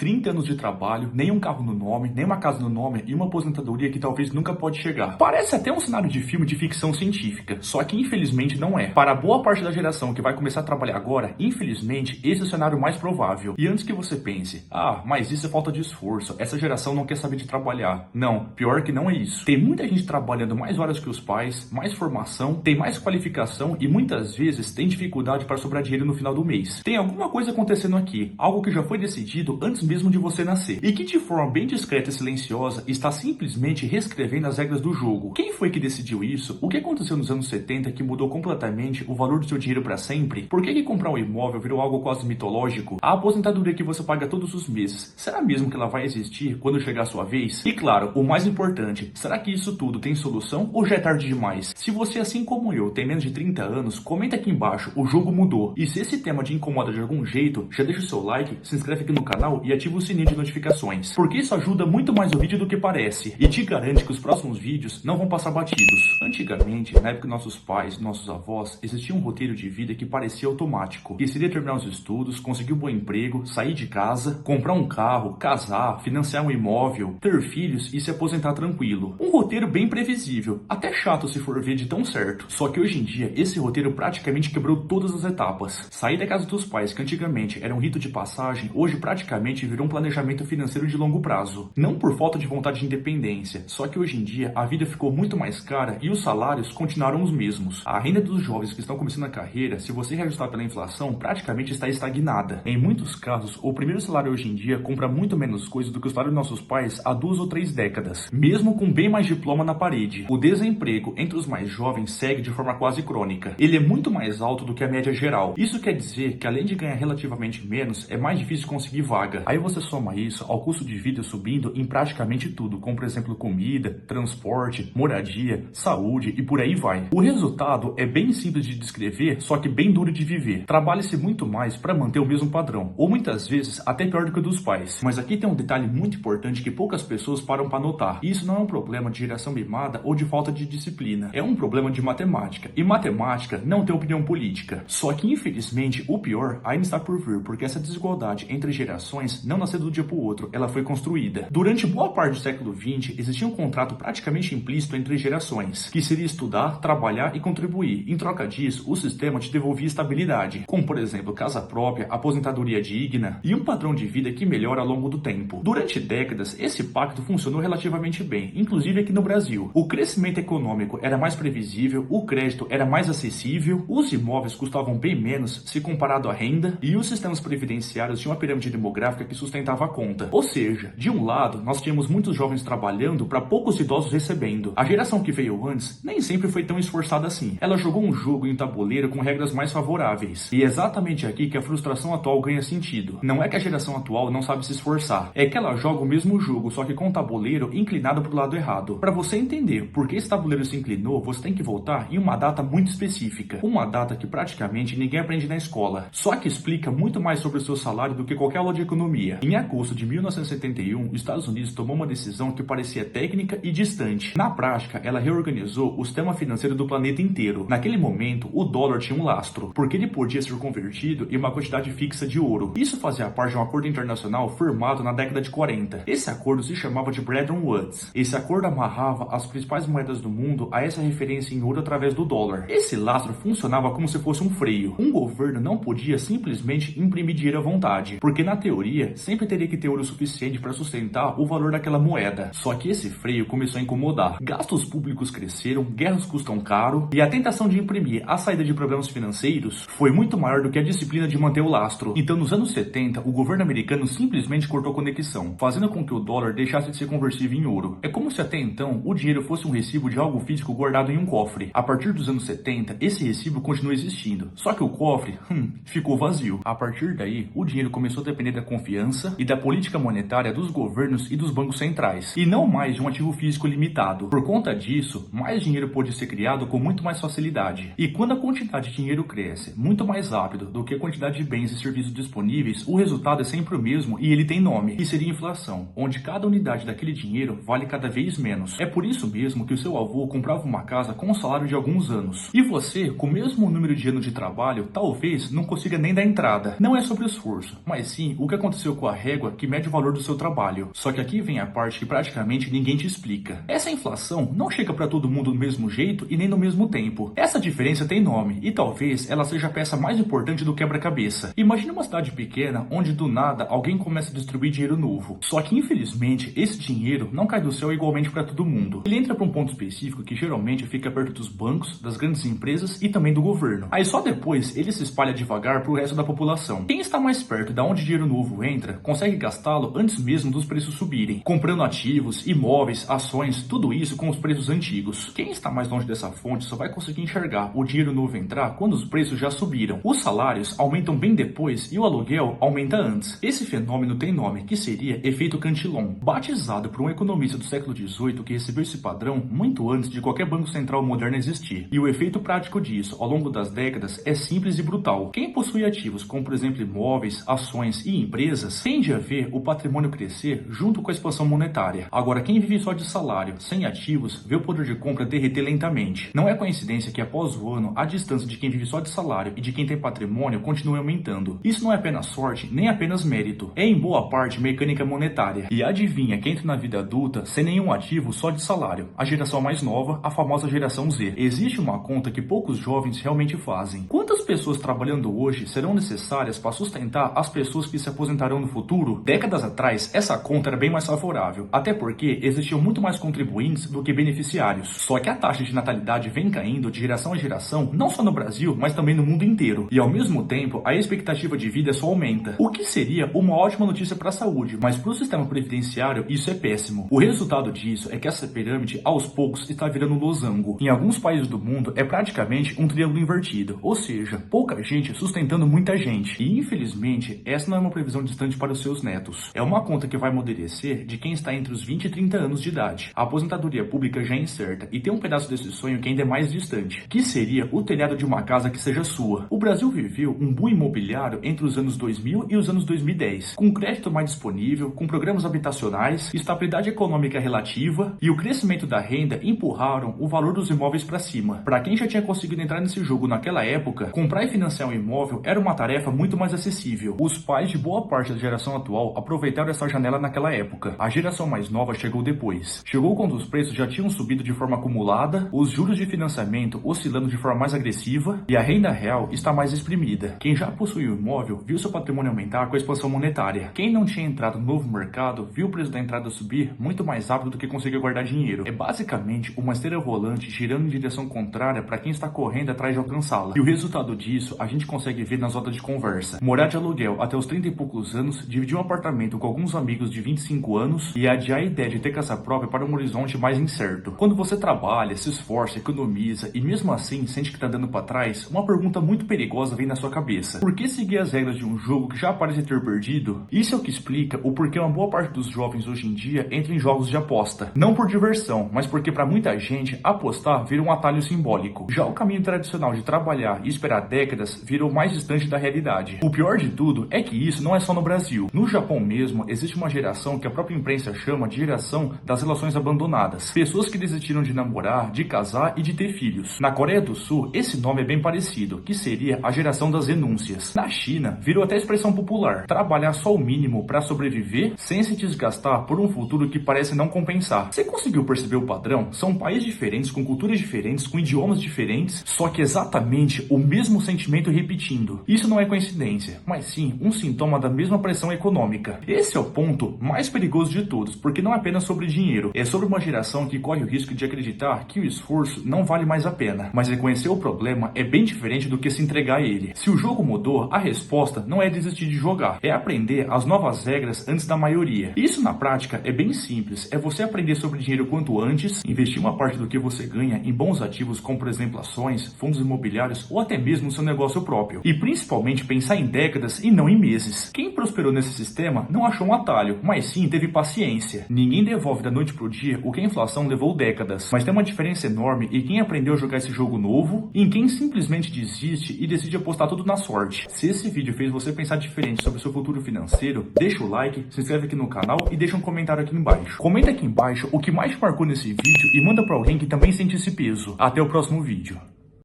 30 anos de trabalho, nem um carro no nome, nem uma casa no nome e uma aposentadoria que talvez nunca pode chegar. Parece até um cenário de filme de ficção científica, só que infelizmente não é. Para boa parte da geração que vai começar a trabalhar agora, infelizmente esse é o cenário mais provável. E antes que você pense, mas isso é falta de esforço, essa geração não quer saber de trabalhar. Não, pior que não é isso. Tem muita gente trabalhando mais horas que os pais, mais formação, tem mais qualificação e muitas vezes tem dificuldade para sobrar dinheiro no final do mês. Tem alguma coisa acontecendo aqui, algo que já foi decidido antes mesmo de você nascer, e que de forma bem discreta e silenciosa está simplesmente reescrevendo as regras do jogo. Quem foi que decidiu isso? O que aconteceu nos anos 70 que mudou completamente o valor do seu dinheiro para sempre? Por que comprar um imóvel virou algo quase mitológico? A aposentadoria que você paga todos os meses, será mesmo que ela vai existir quando chegar a sua vez? E claro, o mais importante, será que isso tudo tem solução ou já é tarde demais? Se você, assim como eu, tem menos de 30 anos, comenta aqui embaixo, o jogo mudou. E se esse tema te incomoda de algum jeito, já deixa o seu like, se inscreve aqui no canal e ativa o sininho de notificações, porque isso ajuda muito mais o vídeo do que parece, e te garante que os próximos vídeos não vão passar batidos. Antigamente, na época de nossos pais, nossos avós, existia um roteiro de vida que parecia automático, que seria terminar os estudos, conseguir um bom emprego, sair de casa, comprar um carro, casar, financiar um imóvel, ter filhos e se aposentar tranquilo. Um roteiro bem previsível, até chato se for ver de tão certo. Só que hoje em dia, esse roteiro praticamente quebrou todas as etapas. Sair da casa dos pais, que antigamente era um rito de passagem, hoje praticamente virou um planejamento financeiro de longo prazo. Não por falta de vontade de independência, só que hoje em dia a vida ficou muito mais cara e os salários continuaram os mesmos. A renda dos jovens que estão começando a carreira, se você reajustar pela inflação, praticamente está estagnada. Em muitos casos, o primeiro salário hoje em dia compra muito menos coisa do que o salário de nossos pais há 2 ou 3 décadas, mesmo com bem mais diploma na parede. O desemprego entre os mais jovens segue de forma quase crônica. Ele é muito mais alto do que a média geral. Isso quer dizer que além de ganhar relativamente menos, é mais difícil conseguir vaga. Aí você soma isso ao custo de vida subindo em praticamente tudo, como por exemplo comida, transporte, moradia, saúde e por aí vai. O resultado é bem simples de descrever, só que bem duro de viver. Trabalha-se muito mais para manter o mesmo padrão, ou muitas vezes até pior do que o dos pais. Mas aqui tem um detalhe muito importante que poucas pessoas param para notar. E isso não é um problema de geração mimada ou de falta de disciplina. É um problema de matemática. E matemática não tem opinião política. Só que infelizmente o pior ainda está por vir, porque essa desigualdade entre gerações não nasceu do dia para o outro, ela foi construída. Durante boa parte do século XX, existia um contrato praticamente implícito entre gerações, que seria estudar, trabalhar e contribuir. Em troca disso, o sistema te devolvia estabilidade, como por exemplo, casa própria, aposentadoria digna e um padrão de vida que melhora ao longo do tempo. Durante décadas, esse pacto funcionou relativamente bem, inclusive aqui no Brasil. O crescimento econômico era mais previsível, o crédito era mais acessível, os imóveis custavam bem menos se comparado à renda e os sistemas previdenciários tinham uma pirâmide demográfica que sustentava a conta. Ou seja, de um lado, nós tínhamos muitos jovens trabalhando para poucos idosos recebendo. A geração que veio antes nem sempre foi tão esforçada assim. Ela jogou um jogo em um tabuleiro com regras mais favoráveis. E é exatamente aqui que a frustração atual ganha sentido. Não é que a geração atual não sabe se esforçar, é que ela joga o mesmo jogo, só que com o tabuleiro inclinado para o lado errado. Para você entender por que esse tabuleiro se inclinou, você tem que voltar em uma data muito específica. Uma data que praticamente ninguém aprende na escola. Só que explica muito mais sobre o seu salário do que qualquer aula de economia. Em agosto de 1971, os Estados Unidos tomou uma decisão que parecia técnica e distante. Na prática, ela reorganizou o sistema financeiro do planeta inteiro. Naquele momento, o dólar tinha um lastro, porque ele podia ser convertido em uma quantidade fixa de ouro. Isso fazia parte de um acordo internacional firmado na década de 40. Esse acordo se chamava de Bretton Woods. Esse acordo amarrava as principais moedas do mundo a essa referência em ouro através do dólar. Esse lastro funcionava como se fosse um freio. Um governo não podia simplesmente imprimir dinheiro à vontade, porque na teoria sempre teria que ter ouro suficiente para sustentar o valor daquela moeda. Só que esse freio começou a incomodar. Gastos públicos cresceram, guerras custam caro e a tentação de imprimir a saída de problemas financeiros foi muito maior do que a disciplina de manter o lastro. Então nos anos 70, o governo americano simplesmente cortou a conexão, fazendo com que o dólar deixasse de ser conversível em ouro. É como se até então o dinheiro fosse um recibo de algo físico guardado em um cofre. A partir dos anos 70, esse recibo continua existindo, só que o cofre, ficou vazio. A partir daí, o dinheiro começou a depender da confiança e da política monetária dos governos e dos bancos centrais, e não mais de um ativo físico limitado. Por conta disso, mais dinheiro pode ser criado com muito mais facilidade. E quando a quantidade de dinheiro cresce muito mais rápido do que a quantidade de bens e serviços disponíveis, o resultado é sempre o mesmo e ele tem nome, que seria inflação, onde cada unidade daquele dinheiro vale cada vez menos. É por isso mesmo que o seu avô comprava uma casa com um salário de alguns anos. E você, com o mesmo número de anos de trabalho, talvez não consiga nem dar entrada. Não é sobre esforço, mas sim o que aconteceu aconteceu com a régua que mede o valor do seu trabalho. Só que aqui vem a parte que praticamente ninguém te explica. Essa inflação não chega para todo mundo do mesmo jeito e nem no mesmo tempo. Essa diferença tem nome e talvez ela seja a peça mais importante do quebra-cabeça. Imagine uma cidade pequena onde do nada alguém começa a distribuir dinheiro novo. Só que infelizmente esse dinheiro não cai do céu igualmente para todo mundo. Ele entra para um ponto específico que geralmente fica perto dos bancos, das grandes empresas e também do governo. Aí só depois ele se espalha devagar para o resto da população. Quem está mais perto da onde dinheiro novo entra, consegue gastá-lo antes mesmo dos preços subirem, comprando ativos, imóveis, ações, tudo isso com os preços antigos. Quem está mais longe dessa fonte só vai conseguir enxergar o dinheiro novo entrar quando os preços já subiram. Os salários aumentam bem depois e o aluguel aumenta antes. Esse fenômeno tem nome, que seria efeito Cantillon, batizado por um economista do século XVIII que recebeu esse padrão muito antes de qualquer banco central moderno existir. E o efeito prático disso, ao longo das décadas, é simples e brutal. Quem possui ativos como, por exemplo, imóveis, ações e empresas, tende a ver o patrimônio crescer junto com a expansão monetária. Agora, quem vive só de salário, sem ativos, vê o poder de compra derreter lentamente. Não é coincidência que após o ano, a distância de quem vive só de salário e de quem tem patrimônio continue aumentando. Isso não é apenas sorte, nem apenas mérito. É em boa parte mecânica monetária. E adivinha quem entra na vida adulta sem nenhum ativo, só de salário? A geração mais nova, a famosa geração Z. Existe uma conta que poucos jovens realmente fazem. Quantas pessoas trabalhando hoje serão necessárias para sustentar as pessoas que se aposentarão no futuro? Décadas atrás, essa conta era bem mais favorável, até porque existiam muito mais contribuintes do que beneficiários. Só que a taxa de natalidade vem caindo de geração a geração, não só no Brasil, mas também no mundo inteiro. E ao mesmo tempo, a expectativa de vida só aumenta. O que seria uma ótima notícia para a saúde, mas para o sistema previdenciário isso é péssimo. O resultado disso é que essa pirâmide, aos poucos, está virando um losango. Em alguns países do mundo, é praticamente um triângulo invertido, ou seja, pouca gente sustentando muita gente. E infelizmente, essa não é uma previsão distante para os seus netos. É uma conta que vai amadurecer de quem está entre os 20 e 30 anos de idade. A aposentadoria pública já é incerta e tem um pedaço desse sonho que ainda é mais distante, que seria o telhado de uma casa que seja sua. O Brasil viveu um boom imobiliário entre os anos 2000 e os anos 2010, com crédito mais disponível, com programas habitacionais, estabilidade econômica relativa e o crescimento da renda empurraram o valor dos imóveis para cima. Para quem já tinha conseguido entrar nesse jogo naquela época, comprar e financiar um imóvel era uma tarefa muito mais acessível. Os pais de boa parte da geração atual aproveitaram essa janela naquela época. A geração mais nova chegou depois. Chegou quando os preços já tinham subido de forma acumulada, os juros de financiamento oscilando de forma mais agressiva e a renda real está mais exprimida. Quem já possuía o imóvel viu seu patrimônio aumentar com a expansão monetária. Quem não tinha entrado no novo mercado viu o preço da entrada subir muito mais rápido do que conseguia guardar dinheiro. É basicamente uma esteira rolante girando em direção contrária para quem está correndo atrás de alcançá-la. E o resultado disso a gente consegue ver nas rodas de conversa. Morar de aluguel até os 30 e poucos anos, dividir um apartamento com alguns amigos de 25 anos e adiar a ideia de ter casa própria para um horizonte mais incerto. Quando você trabalha, se esforça, economiza e mesmo assim sente que está dando para trás, uma pergunta muito perigosa vem na sua cabeça. Por que seguir as regras de um jogo que já parece ter perdido? Isso é o que explica o porquê uma boa parte dos jovens hoje em dia entra em jogos de aposta. Não por diversão, mas porque para muita gente apostar vira um atalho simbólico. Já o caminho tradicional de trabalhar e esperar décadas virou mais distante da realidade. O pior de tudo é que isso não é só no Brasil. No Japão mesmo, existe uma geração que a própria imprensa chama de geração das relações abandonadas. Pessoas que desistiram de namorar, de casar e de ter filhos. Na Coreia do Sul, esse nome é bem parecido, que seria a geração das renúncias. Na China, virou até expressão popular. Trabalhar só o mínimo para sobreviver, sem se desgastar por um futuro que parece não compensar. Você conseguiu perceber o padrão? São países diferentes, com culturas diferentes, com idiomas diferentes, só que exatamente o mesmo sentimento repetindo. Isso não é coincidência, mas sim um sintoma da mesma pressão econômica. Esse é o ponto mais perigoso de todos, porque não é apenas sobre dinheiro, é sobre uma geração que corre o risco de acreditar que o esforço não vale mais a pena. Mas reconhecer o problema é bem diferente do que se entregar a ele. Se o jogo mudou, a resposta não é desistir de jogar, é aprender as novas regras antes da maioria. Isso na prática é bem simples, é você aprender sobre dinheiro quanto antes, investir uma parte do que você ganha em bons ativos como por exemplo ações, fundos imobiliários ou até mesmo no seu negócio próprio. E principalmente pensar em décadas e não em meses. Quem prosperou nesse sistema não achou um atalho, mas sim teve paciência. Ninguém devolve da noite pro dia o que a inflação levou décadas, mas tem uma diferença enorme em quem aprendeu a jogar esse jogo novo e em quem simplesmente desiste e decide apostar tudo na sorte. Se esse vídeo fez você pensar diferente sobre o seu futuro financeiro, deixa o like, se inscreve aqui no canal e deixa um comentário aqui embaixo. Comenta aqui embaixo o que mais te marcou nesse vídeo e manda pra alguém que também sente esse peso. Até o próximo vídeo.